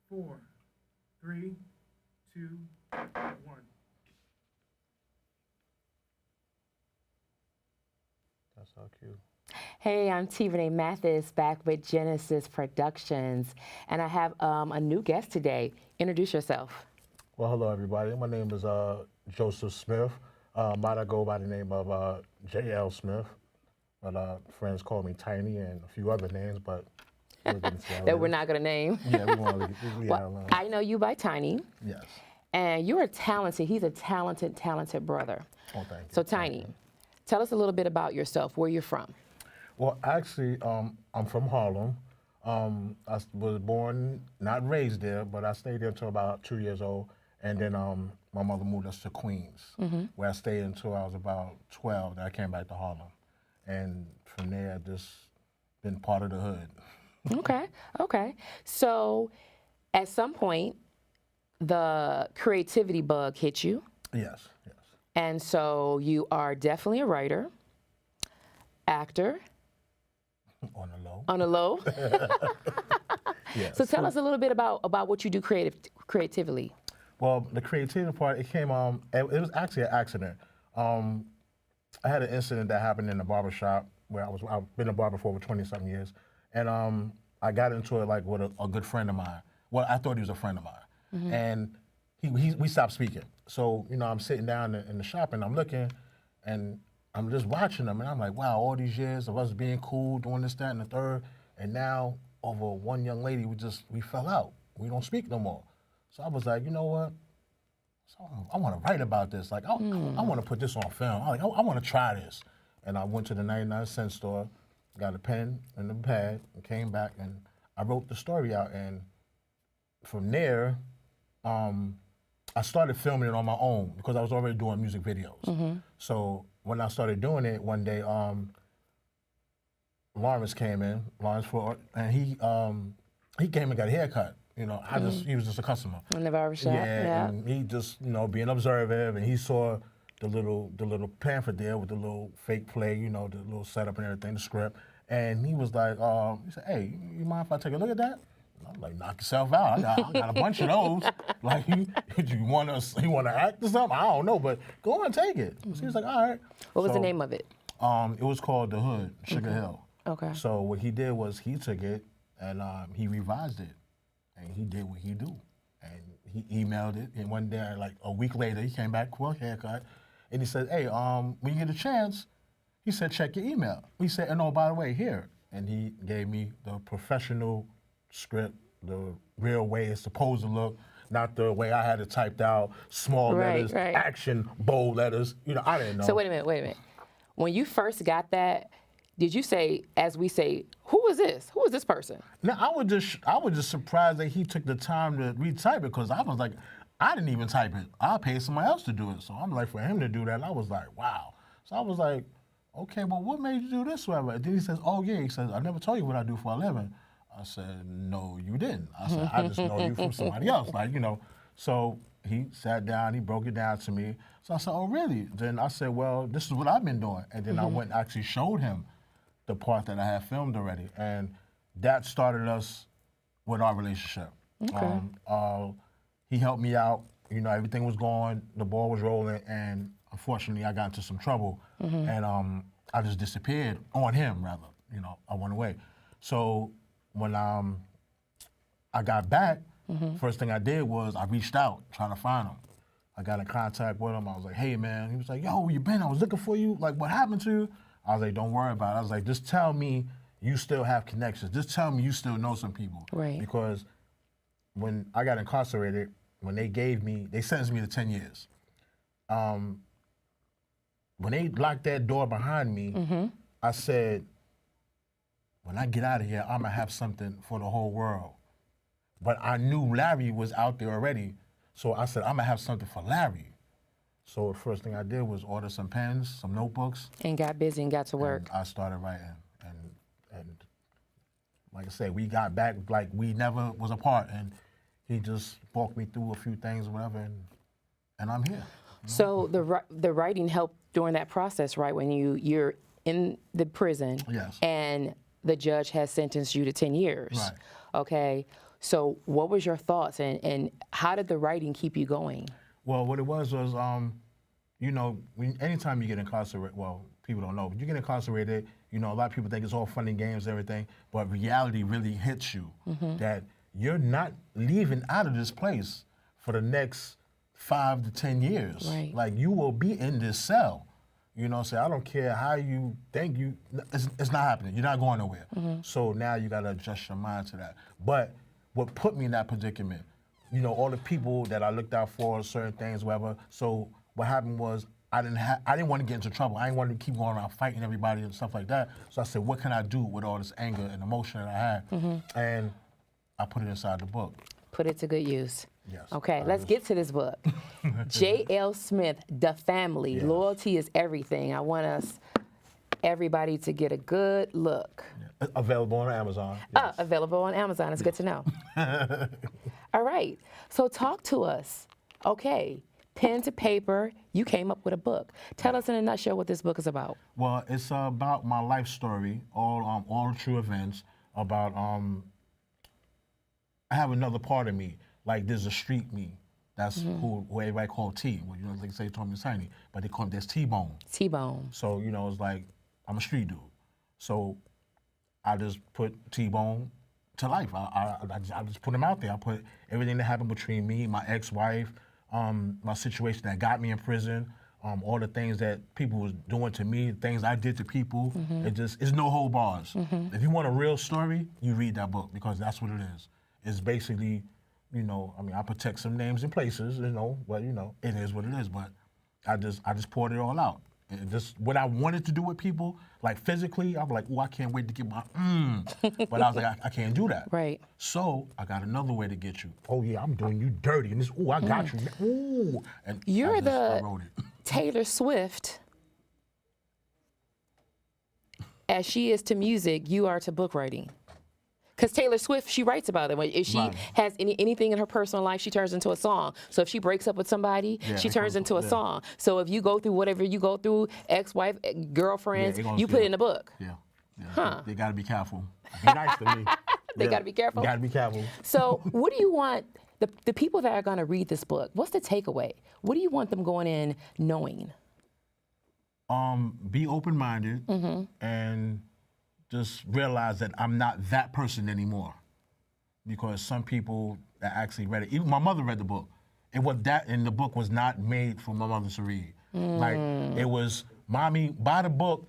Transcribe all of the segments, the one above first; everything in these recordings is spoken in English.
4, 3, 2, 1. That's so cute. Hey, I'm T. Renee Mathis back with Genesis Productions, and I have a new guest today. Introduce yourself. Well, hello, everybody. My name is Joseph Smith. Might I go by the name of J.L. Smith, but friends call me Tiny and a few other names, but we'll get into that That later. we're not going to name. Yeah, we want to leave that alone. I know you by Tiny, Yes. and you're a talented, he's a talented brother. Oh, thank you. So Tiny, tell us a little bit about yourself, where you're from. Well, actually, I'm from Harlem. I was born, not raised there, but I stayed there until about 2 years old. And then my mother moved us to Queens, where I stayed until I was about 12. Then I came back to Harlem. And from there, I just been part of the hood. Okay. So at some point, the creativity bug hit you. Yes. And so you are definitely a writer, actor, On the low. on the low. Yes. So tell us a little bit about what you do creatively. Well, the creativity part, it came, it was actually an accident. I had an incident that happened in the barbershop where I've been a barber for over 20-something years. And I got into it like with a good friend of mine. Well, I thought he was a friend of mine. And we stopped speaking. So, I'm sitting down in the shop and I'm looking and I'm just watching him and I'm like, wow, all these years of us being cool, doing this, that, and the third, and now over one young lady, we fell out. We don't speak no more. So I was like, you know what? So I want to write about this. Like, I want to put this on film. I want to try this. And I went to the 99-cent store, got a pen and a pad, and came back, and I wrote the story out. And from there, I started filming it on my own because I was already doing music videos. So when I started doing it, one day, Lawrence came in, Lawrence Ford, and he came and got a haircut. He was just a customer. In the barbershop. Yeah. And he just, being observant, and he saw the little pamphlet there with the little fake play, the little setup and everything, the script. And he was like, he said, hey, you mind if I take a look at that? And I'm like, knock yourself out. I got a bunch of those. Like, you want to act or something? I don't know, but go on and take it. So he was like, all right. What was the name of it? It was called The Hood, Sugar Hill. Okay. So what he did was he took it and he revised it. And he did what he do. And he emailed it. And one day, like a week later, he came back for a haircut. And he said, hey, when you get a chance, he said, check your email. He said, and oh, by the way, here. And he gave me the professional script, the real way it's supposed to look, not the way I had it typed out, small letters, action, bold letters. I didn't know. So wait a minute. When you first got that, did you say, as we say, who is this? Who is this person? No, I was just surprised that he took the time to retype it because I was like, I didn't even type it. I paid somebody else to do it. So I'm like, for him to do that, I was like, wow. So I was like, okay, well, what made you do this? Whatever. Then he says, oh yeah. He says, I never told you what I do for a living. I said, no, you didn't. I said, I just know you from somebody else, So he sat down, he broke it down to me. So I said, oh really? Then I said, well, this is what I've been doing. And then I went and actually showed him the part that I had filmed already. And that started us with our relationship. Okay. He helped me out. Everything was going, the ball was rolling, and unfortunately I got into some trouble. And I just disappeared on him, rather. I went away. So when I got back, first thing I did was I reached out, trying to find him. I got in contact with him. I was like, hey, man. He was like, yo, where you been? I was looking for you. Like, what happened to you? I was like, don't worry about it. I was like, just tell me you still have connections. Just tell me you still know some people. Right. Because when I got incarcerated, when they sentenced me to 10 years. When they locked that door behind me, I said, when I get out of here, I'm going to have something for the whole world. But I knew Larry was out there already. So I said, I'm going to have something for Larry. So the first thing I did was order some pens, some notebooks. And got busy and got to work. I started writing. And like I said, we got back like we never was apart. And he just walked me through a few things or whatever. And I'm here. So the writing helped during that process, right? When you're in the prison. Yes. And the judge has sentenced you to 10 years. Right. Okay. So what was your thoughts and how did the writing keep you going? Well, what it was, you know, anytime you get incarcerated, well, people don't know, but you get incarcerated, you know, a lot of people think it's all fun and games and everything, but reality really hits you that you're not leaving out of this place for the next 5 to 10 years. Right. Like, you will be in this cell. You know, so I don't care how you think it's not happening. You're not going nowhere. So now you got to adjust your mind to that. But what put me in that predicament, you know, all the people that I looked out for, certain things, whatever. So what happened was I didn't want to get into trouble. I didn't want to keep going around fighting everybody and stuff like that. So I said, what can I do with all this anger and emotion that I had? And I put it inside the book. Put it to good use. Yes. Okay, let's get to this book. J.L. Smith, The Family, Yes. Loyalty is Everything. I want everybody to get a good look. Available on Amazon. Yes. Available on Amazon. It's good to know. All right. So talk to us. Okay. Pen to paper. You came up with a book. Tell us in a nutshell what this book is about. Well, it's about my life story, all true events. About I have another part of me. Like, there's a street me. That's who everybody call T. Well, you know, like say Tommy Tiny, but they call him there's T-Bone. T-Bone. So, you know, it's like, I'm a street dude. So I just put T-Bone to life. I just put him out there. I put everything that happened between me, my ex-wife, my situation that got me in prison, all the things that people was doing to me, things I did to people. It's no whole bars. If you want a real story, you read that book, because that's what it is. It's basically, you know, I mean, I protect some names and places, you know, but you know, it is what it is. But I just poured it all out. And just what I wanted to do with people, like physically, I was like, oh, I can't wait to get my But I was like, I can't do that. Right. So I got another way to get you. Oh yeah, I'm doing you dirty, and this. Oh, I got you. Ooh, and You're I wrote it. Taylor Swift. As she is to music, you are to book writing. Because Taylor Swift, she writes about it. If she Right. has anything in her personal life, she turns into a song. So if she breaks up with somebody, Yeah, she it turns goes- into a yeah. song. So if you go through whatever you go through, ex-wife, girlfriends, Yeah, it goes- you put it yeah. in a book. Yeah. Yeah. Huh. They got to be careful. Be nice to me. They gotta be careful? Got to be careful. So what do you want the people that are going to read this book? What's the takeaway? What do you want them going in knowing? Be open-minded and just realize that I'm not that person anymore. Because some people that actually read it, even my mother read the book. And the book was not made for my mother to read. Like, it was, mommy, buy the book,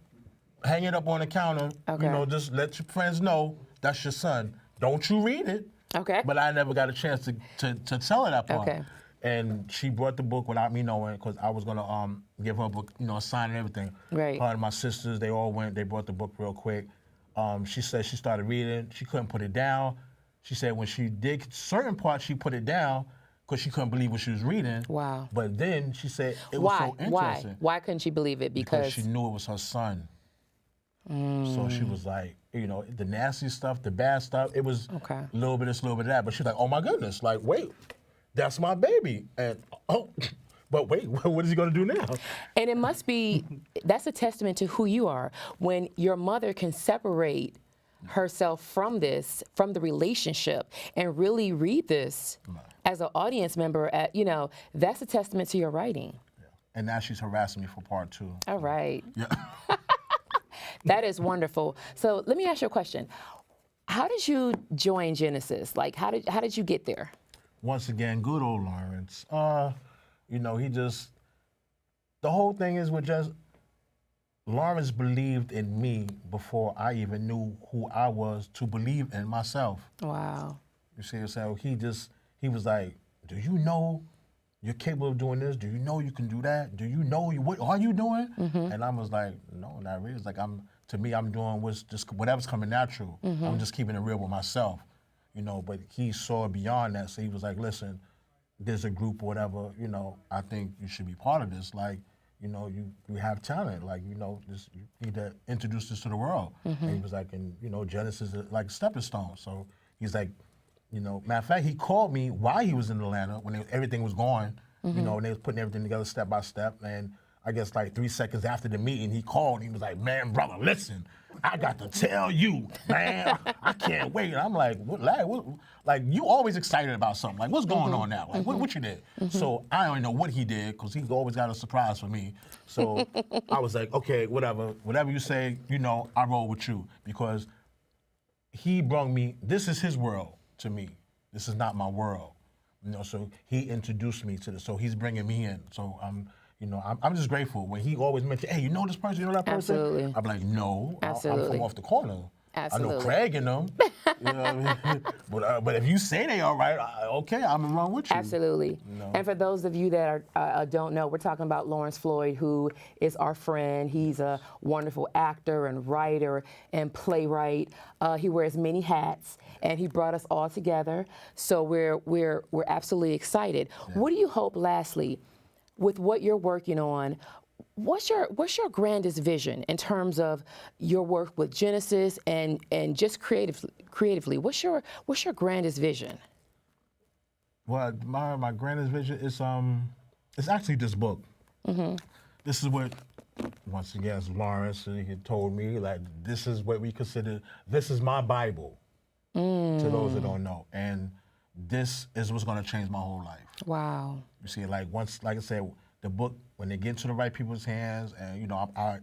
hang it up on the counter, Okay. you know, just let your friends know that's your son. Don't you read it. Okay. But I never got a chance to tell her that part. Okay. And she brought the book without me knowing, because I was gonna give her a book, you know, a sign and everything. Right. Her and my sisters, they all went, they brought the book real quick. She said she started reading, she couldn't put it down. She said when she did certain parts, she put it down because she couldn't believe what she was reading. Wow. But then she said it was so interesting. Why couldn't she believe it? Because she knew it was her son. So she was like, you know, the nasty stuff, the bad stuff, it was Okay. a little bit of this, a little bit of that. But she's like, oh my goodness, like, wait, that's my baby. And, oh, but wait, what is he gonna do now? And it must be, that's a testament to who you are. When your mother can separate herself from this, from the relationship, and really read this as an audience member, you know, that's a testament to your writing. And now she's harassing me for part 2. All right. Yeah. That is wonderful. So let me ask you a question. How did you join Genesis? Like, how did you get there? Once again, good old Lawrence. You know, the whole thing is with just, Lawrence believed in me before I even knew who I was to believe in myself. Wow. You see what I'm saying? He was like, do you know you're capable of doing this? Do you know you can do that? Do you know what are you doing? And I was like, no, not really. It's like to me, I'm doing whatever's coming natural. I'm just keeping it real with myself. You know, but he saw beyond that. So he was like, listen, there's a group or whatever, you know, I think you should be part of this. Like, you know, you have talent. Like, you know, you need to introduce this to the world. And he was like, and, you know, Genesis is like a stepping stone. So he's like, you know, matter of fact, he called me while he was in Atlanta when everything was going, you know, and they was putting everything together step by step. And I guess like 3 seconds after the meeting, he called. He was like, "Man, brother, listen, I got to tell you, man, I can't wait." And I'm like, "What, lad? What?" Like, you always excited about something. Like, what's going on now? Like, what you did? So I don't know what he did because he always got a surprise for me. So I was like, okay, whatever you say, you know, I roll with you because he brought me. This is his world to me. This is not my world. You know, so he introduced me to this. So he's bringing me in. So I'm just grateful when he always mentioned, "Hey, you know this person, you know that person?" Absolutely. I'm like, "No, I'm Absolutely. from off the corner. Absolutely. I know Craig and them." You know what I mean? But if you say they all right, okay, I'm gonna run with you. Absolutely. No. And for those of you that don't know, we're talking about Lawrence Floyd, who is our friend. He's a wonderful actor and writer and playwright. He wears many hats, and he brought us all together. So we're absolutely excited. Yeah. What do you hope, lastly, with what you're working on? What's your grandest vision in terms of your work with Genesis and just creatively? What's your grandest vision? Well, my grandest vision is it's actually this book. Mm-hmm. This is what, once again, as Lawrence he told me, like, this is what we consider. This is my Bible. To those that don't know, and this is what's going to change my whole life. Wow. You see, like I said, the book, when they get into the right people's hands, and you know, I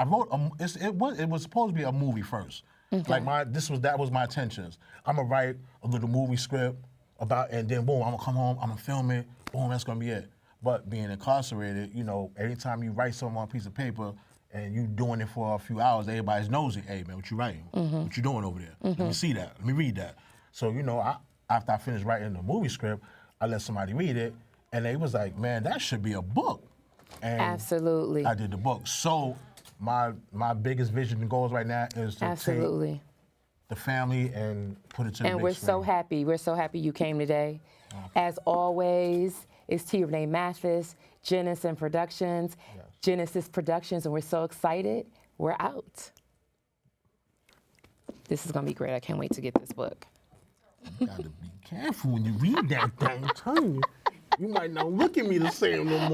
wrote it was supposed to be a movie first. Okay. Like that was my intentions. I'm gonna write a little movie script about, and then boom, I'm gonna come home, I'm gonna film it, boom, that's gonna be it. But being incarcerated, you know, every time you write something on a piece of paper and you doing it for a few hours, everybody's nosy. "Hey man, what you writing? What you doing over there? Let me see that. Let me read that." So you know, after I finished writing the movie script, I let somebody read it. And they was like, "Man, that should be a book." And absolutely. I did the book. So my biggest vision and goals right now is to take the family and put it to the big screen. And we're so happy. We're so happy you came today. As always, it's T. Renee Mathis, Genesis Productions, yes. Genesis Productions, and we're so excited. We're out. This is gonna be great. I can't wait to get this book. You gotta be careful when you read that thing. I'm telling you. You might not look at me the same no more.